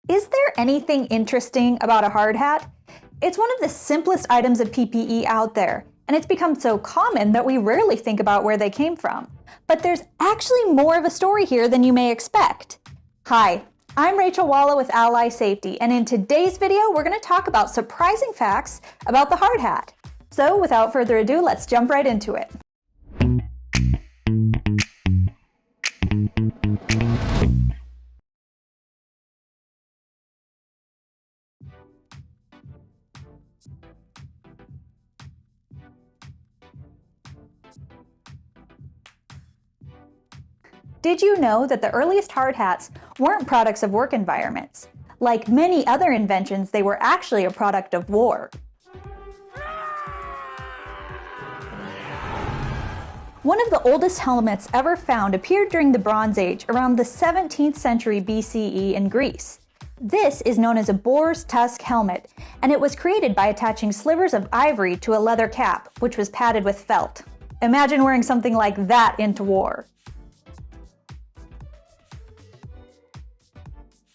Is there anything interesting about a hard hat? It's one of the simplest items of PPE out there, and it's become so common that we rarely think about where they came from. But there's actually more of a story here than you may expect. Hi, I'm Rachel Walla with Ally Safety, and in today's video, we're going to talk about surprising facts about the hard hat. So without further ado, let's jump right into it. Did you know that the earliest hard hats weren't products of work environments? Like many other inventions, they were actually a product of war. One of the oldest helmets ever found appeared during the Bronze Age around the 17th century BCE in Greece. This is known as a boar's tusk helmet, and it was created by attaching slivers of ivory to a leather cap, which was padded with felt. Imagine wearing something like that into war.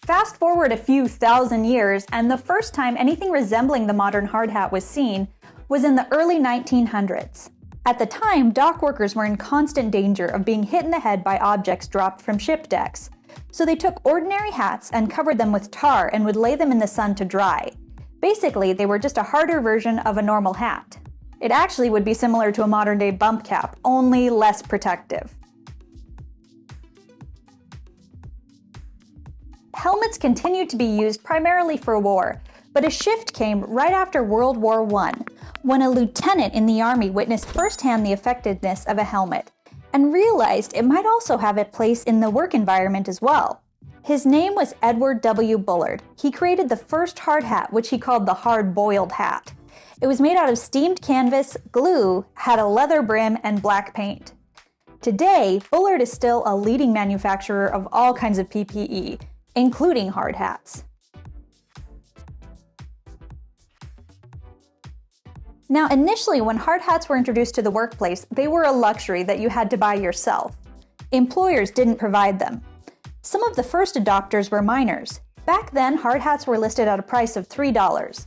Fast forward a few thousand years, and the first time anything resembling the modern hard hat was seen was in the early 1900s. At the time, dock workers were in constant danger of being hit in the head by objects dropped from ship decks. So they took ordinary hats and covered them with tar and would lay them in the sun to dry. Basically, they were just a harder version of a normal hat. It actually would be similar to a modern-day bump cap, only less protective. Helmets continued to be used primarily for war, but a shift came right after World War I, when a lieutenant in the Army witnessed firsthand the effectiveness of a helmet, and realized it might also have a place in the work environment as well. His name was Edward W. Bullard. He created the first hard hat, which he called the hard-boiled hat. It was made out of steamed canvas, glue, had a leather brim, and black paint. Today, Bullard is still a leading manufacturer of all kinds of PPE, including hard hats. Now, initially, when hard hats were introduced to the workplace, they were a luxury that you had to buy yourself. Employers didn't provide them. Some of the first adopters were miners. Back then, hard hats were listed at a price of $3.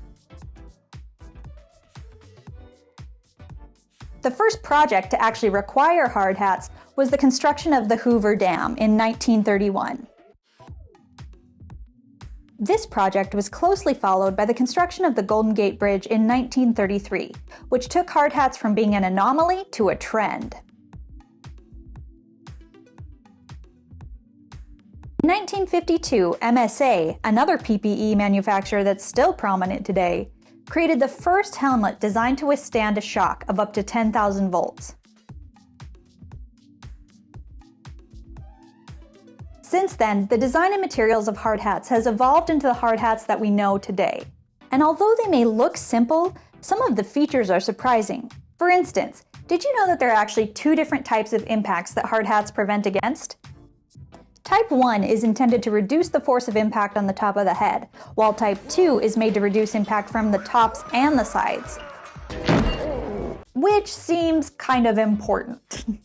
The first project to actually require hard hats was the construction of the Hoover Dam in 1931. This project was closely followed by the construction of the Golden Gate Bridge in 1933, which took hard hats from being an anomaly to a trend. In 1952, MSA, another PPE manufacturer that's still prominent today, created the first helmet designed to withstand a shock of up to 10,000 volts. Since then, the design and materials of hard hats has evolved into the hard hats that we know today. And although they may look simple, some of the features are surprising. For instance, did you know that there are actually two different types of impacts that hard hats prevent against? Type 1 is intended to reduce the force of impact on the top of the head, while Type 2 is made to reduce impact from the tops and the sides. Which seems kind of important.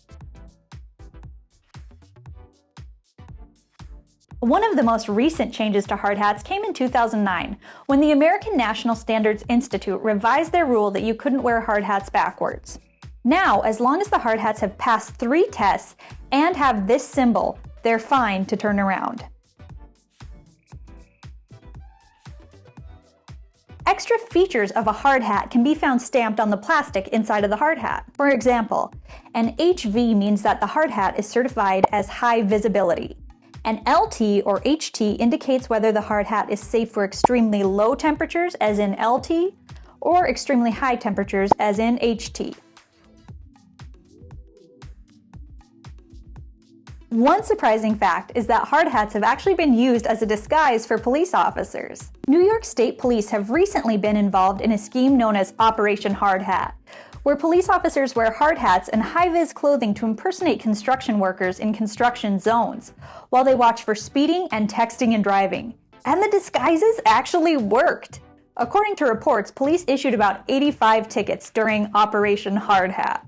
One of the most recent changes to hard hats came in 2009, when the American National Standards Institute revised their rule that you couldn't wear hard hats backwards. Now, as long as the hard hats have passed 3 tests and have this symbol, they're fine to turn around. Extra features of a hard hat can be found stamped on the plastic inside of the hard hat. For example, an HV means that the hard hat is certified as high visibility. An LT or HT indicates whether the hard hat is safe for extremely low temperatures, as in LT, or extremely high temperatures, as in HT. One surprising fact is that hard hats have actually been used as a disguise for police officers. New York State Police have recently been involved in a scheme known as Operation Hard Hat, where police officers wear hard hats and high-vis clothing to impersonate construction workers in construction zones, while they watch for speeding and texting and driving. And the disguises actually worked! According to reports, police issued about 85 tickets during Operation Hard Hat.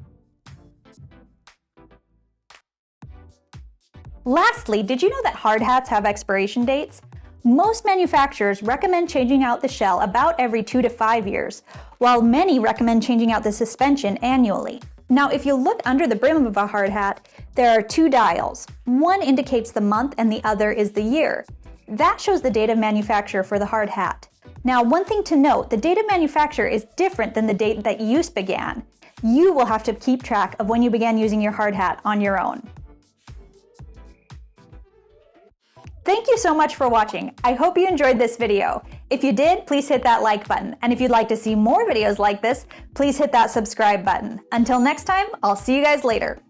Lastly, did you know that hard hats have expiration dates? Most manufacturers recommend changing out the shell about every 2 to 5 years, while many recommend changing out the suspension annually. Now, if you look under the brim of a hard hat, there are 2 dials. One indicates the month and the other is the year. That shows the date of manufacture for the hard hat. Now, one thing to note, the date of manufacture is different than the date that use began. You will have to keep track of when you began using your hard hat on your own. Thank you so much for watching. I hope you enjoyed this video. If you did, please hit that like button. And if you'd like to see more videos like this, please hit that subscribe button. Until next time, I'll see you guys later.